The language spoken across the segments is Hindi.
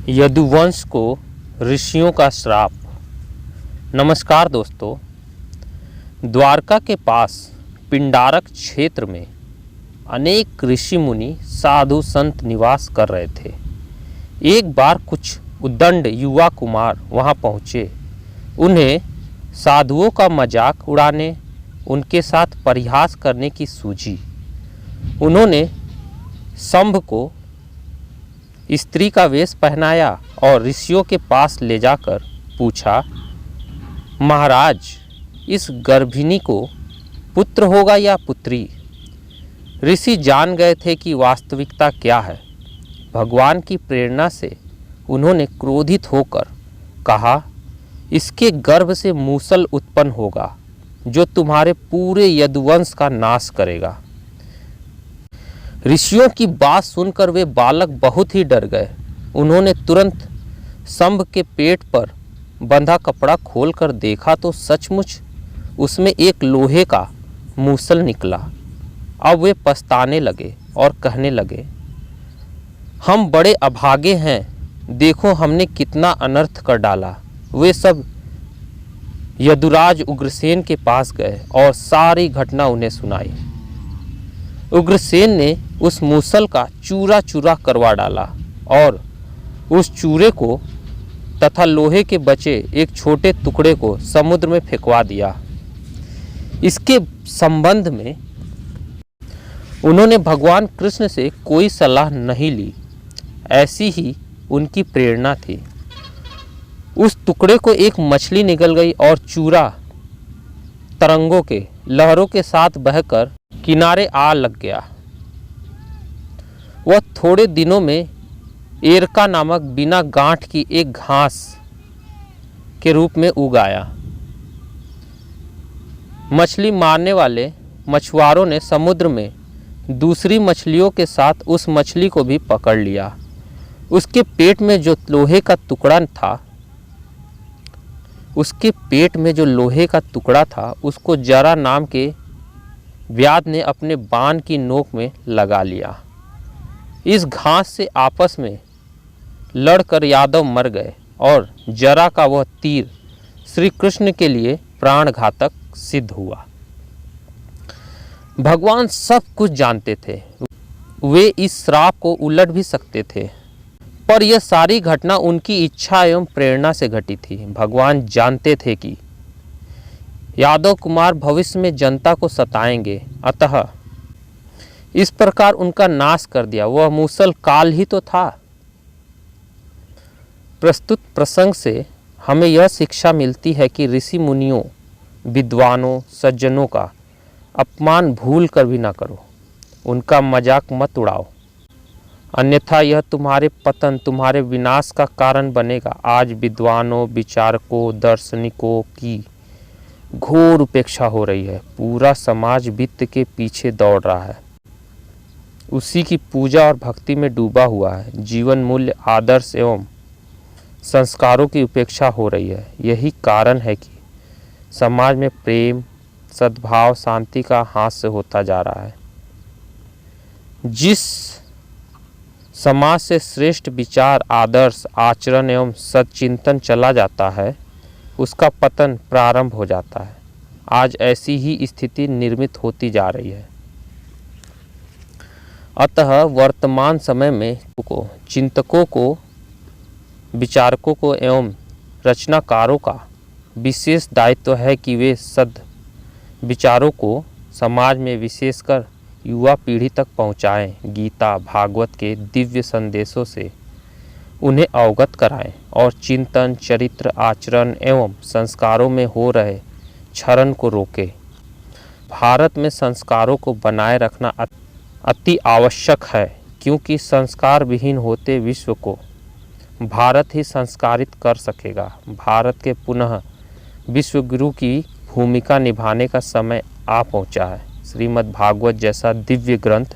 यदुवंश को ऋषियों का श्राप। नमस्कार दोस्तों, द्वारका के पास पिंडारक क्षेत्र में अनेक ऋषि मुनि साधु संत निवास कर रहे थे। एक बार कुछ उद्दंड युवा कुमार वहां पहुँचे। उन्हें साधुओं का मजाक उड़ाने, उनके साथ परिहास करने की सूझी। उन्होंने शंभ को स्त्री का वेश पहनाया और ऋषियों के पास ले जाकर पूछा, महाराज, इस गर्भिणी को पुत्र होगा या पुत्री? ऋषि जान गए थे कि वास्तविकता क्या है। भगवान की प्रेरणा से उन्होंने क्रोधित होकर कहा, इसके गर्भ से मूसल उत्पन्न होगा जो तुम्हारे पूरे यदुवंश का नाश करेगा। ऋषियों की बात सुनकर वे बालक बहुत ही डर गए। उन्होंने तुरंत शंभ के पेट पर बंधा कपड़ा खोलकर देखा तो सचमुच उसमें एक लोहे का मूसल निकला। अब वे पछताने लगे और कहने लगे, हम बड़े अभागे हैं, देखो हमने कितना अनर्थ कर डाला। वे सब यदुराज उग्रसेन के पास गए और सारी घटना उन्हें सुनाई। उग्रसेन ने उस मूसल का चूरा चूरा करवा डाला और उस चूरे को तथा लोहे के बचे एक छोटे टुकड़े को समुद्र में फेंकवा दिया। इसके संबंध में उन्होंने भगवान कृष्ण से कोई सलाह नहीं ली, ऐसी ही उनकी प्रेरणा थी। उस टुकड़े को एक मछली निगल गई और चूरा तरंगों के लहरों के साथ बहकर किनारे आ लग गया। वह थोड़े दिनों में एरका नामक बिना गांठ की एक घास के रूप में उग आया। मछली मारने वाले मछुआरों ने समुद्र में दूसरी मछलियों के साथ उस मछली को भी पकड़ लिया। उसके पेट में जो लोहे का टुकड़ा था उसको जरा नाम के व्याध ने अपने बाण की नोक में लगा लिया। इस घास से आपस में लड़कर यादव मर गए और जरा का वह तीर श्री कृष्ण के लिए प्राणघातक सिद्ध हुआ। भगवान सब कुछ जानते थे, वे इस श्राप को उलट भी सकते थे, पर यह सारी घटना उनकी इच्छा एवं प्रेरणा से घटी थी। भगवान जानते थे कि यादव कुमार भविष्य में जनता को सताएंगे, अतः इस प्रकार उनका नाश कर दिया। वह मूसल काल ही तो था। प्रस्तुत प्रसंग से हमें यह शिक्षा मिलती है कि ऋषि मुनियों, विद्वानों, सज्जनों का अपमान भूल कर भी ना करो, उनका मजाक मत उड़ाओ, अन्यथा यह तुम्हारे पतन, तुम्हारे विनाश का कारण बनेगा। आज विद्वानों, विचारकों, दार्शनिकों की घोर उपेक्षा हो रही है। पूरा समाज वित्त के पीछे दौड़ रहा है, उसी की पूजा और भक्ति में डूबा हुआ है। जीवन मूल्य, आदर्श एवं संस्कारों की उपेक्षा हो रही है। यही कारण है कि समाज में प्रेम, सद्भाव, शांति का हास्य होता जा रहा है। जिस समाज से श्रेष्ठ विचार, आदर्श, आचरण एवं सच्चिंतन चला जाता है, उसका पतन प्रारंभ हो जाता है। आज ऐसी ही स्थिति निर्मित होती जा रही है। अतः वर्तमान समय में चिंतकों को, विचारकों को एवं रचनाकारों का विशेष दायित्व है कि वे सद विचारों को समाज में विशेषकर युवा पीढ़ी तक पहुँचाएं। गीता, भागवत के दिव्य संदेशों से उन्हें अवगत कराएं और चिंतन, चरित्र, आचरण एवं संस्कारों में हो रहे क्षरण को रोकें। भारत में संस्कारों को बनाए रखना अति आवश्यक है, क्योंकि संस्कार विहीन होते विश्व को भारत ही संस्कारित कर सकेगा। भारत के पुनः विश्व गुरु की भूमिका निभाने का समय आ पहुंचा है। श्रीमद् भागवत जैसा दिव्य ग्रंथ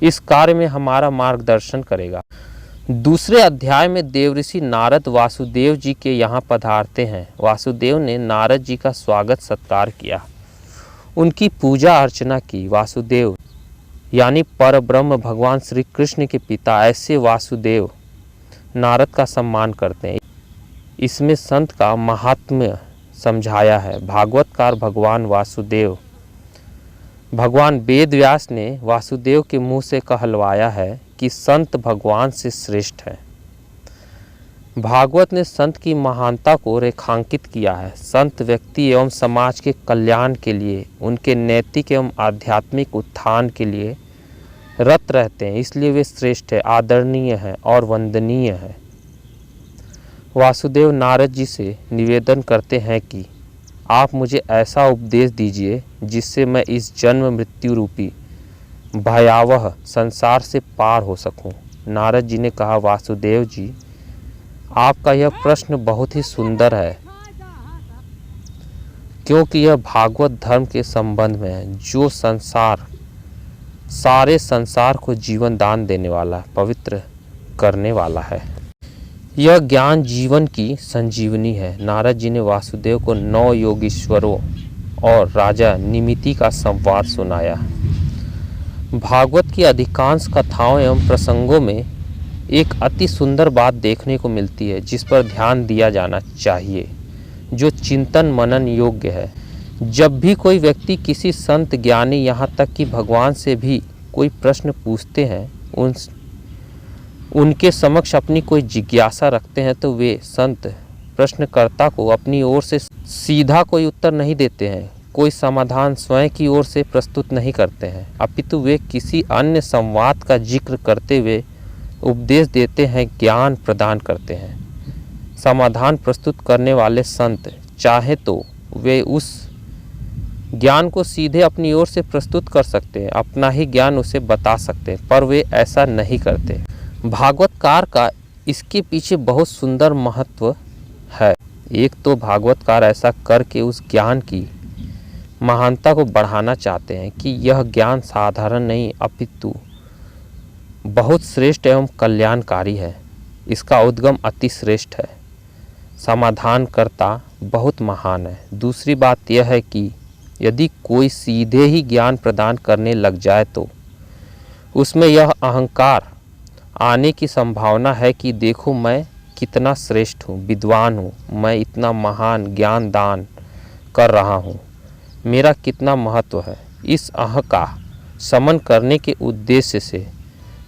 इस कार्य में हमारा मार्गदर्शन करेगा। दूसरे अध्याय में देवऋषि नारद वासुदेव जी के यहाँ पधारते हैं। वासुदेव ने नारद जी का स्वागत सत्कार किया, उनकी पूजा अर्चना की। वासुदेव यानी परब्रह्म भगवान श्री कृष्ण के पिता, ऐसे वासुदेव नारद का सम्मान करते हैं। इसमें संत का महात्म्य समझाया है। भागवतकार भगवान वेद व्यास ने वासुदेव के मुंह से कहलवाया है कि संत भगवान से श्रेष्ठ है। भागवत ने संत की महानता को रेखांकित किया है। संत व्यक्ति एवं समाज के कल्याण के लिए, उनके नैतिक एवं आध्यात्मिक उत्थान के लिए रत रहते हैं, इसलिए वे श्रेष्ठ है, आदरणीय है और वंदनीय है। वासुदेव नारद जी से निवेदन करते हैं कि आप मुझे ऐसा उपदेश दीजिए जिससे मैं इस जन्म मृत्यु रूपी भयावह संसार से पार हो सकूं। नारद जी ने कहा, वासुदेव जी, आपका यह प्रश्न बहुत ही सुंदर है, क्योंकि यह भागवत धर्म के संबंध में है, जो सारे संसार को जीवन दान देने वाला, पवित्र करने वाला है। यह ज्ञान जीवन की संजीवनी है। नारद जी ने वासुदेव को 9 योगीश्वरों और राजा निमिति का संवाद सुनाया। भागवत की अधिकांश कथाओं एवं प्रसंगों में एक अति सुंदर बात देखने को मिलती है, जिस पर ध्यान दिया जाना चाहिए, जो चिंतन मनन योग्य है। जब भी कोई व्यक्ति किसी संत, ज्ञानी, यहाँ तक कि भगवान से भी कोई प्रश्न पूछते हैं, उनके समक्ष अपनी कोई जिज्ञासा रखते हैं, तो वे संत प्रश्नकर्ता को अपनी ओर से सीधा कोई उत्तर नहीं देते हैं, कोई समाधान स्वयं की ओर से प्रस्तुत नहीं करते हैं, अपितु वे किसी अन्य संवाद का जिक्र करते हुए उपदेश देते हैं, ज्ञान प्रदान करते हैं। समाधान प्रस्तुत करने वाले संत चाहे तो वे उस ज्ञान को सीधे अपनी ओर से प्रस्तुत कर सकते हैं, अपना ही ज्ञान उसे बता सकते हैं, पर वे ऐसा नहीं करते। भागवतकार का इसके पीछे बहुत सुंदर महत्व है। एक तो भागवतकार ऐसा करके उस ज्ञान की महानता को बढ़ाना चाहते हैं कि यह ज्ञान साधारण नहीं, अपितु बहुत श्रेष्ठ एवं कल्याणकारी है। इसका उद्गम अति श्रेष्ठ है। समाधानकर्ता बहुत महान है। दूसरी बात यह है कि यदि कोई सीधे ही ज्ञान प्रदान करने लग जाए तो उसमें यह अहंकार आने की संभावना है कि देखो मैं कितना श्रेष्ठ हूँ, विद्वान हूँ, मैं इतना महान ज्ञान दान कर रहा हूँ, मेरा कितना महत्व है। इस अह का शमन करने के उद्देश्य से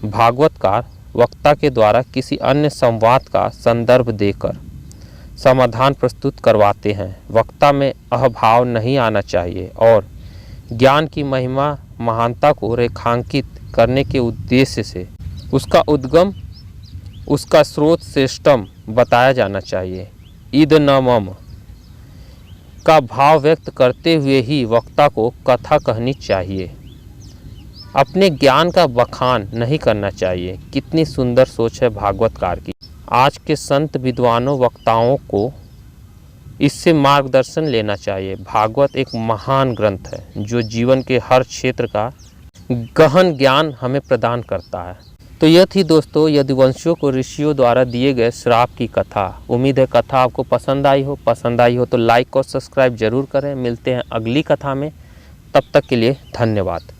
भागवतकार वक्ता के द्वारा किसी अन्य संवाद का संदर्भ देकर समाधान प्रस्तुत करवाते हैं। वक्ता में अहभाव नहीं आना चाहिए और ज्ञान की महिमा महानता को रेखांकित करने के उद्देश्य से उसका उद्गम, उसका स्रोत सिस्टम बताया जाना चाहिए। इद न मम का भाव व्यक्त करते हुए ही वक्ता को कथा कहनी चाहिए। अपने ज्ञान का बखान नहीं करना चाहिए। कितनी सुंदर सोच है भागवतकार की। आज के संत विद्वानों वक्ताओं को इससे मार्गदर्शन लेना चाहिए। भागवत एक महान ग्रंथ है जो जीवन के हर क्षेत्र का गहन ज्ञान हमें प्रदान करता है। तो यह थी दोस्तों यदुवंशियों को ऋषियों द्वारा दिए गए श्राप की कथा। उम्मीद है कथा आपको पसंद आई हो तो लाइक और सब्सक्राइब जरूर करें। मिलते हैं अगली कथा में, तब तक के लिए धन्यवाद।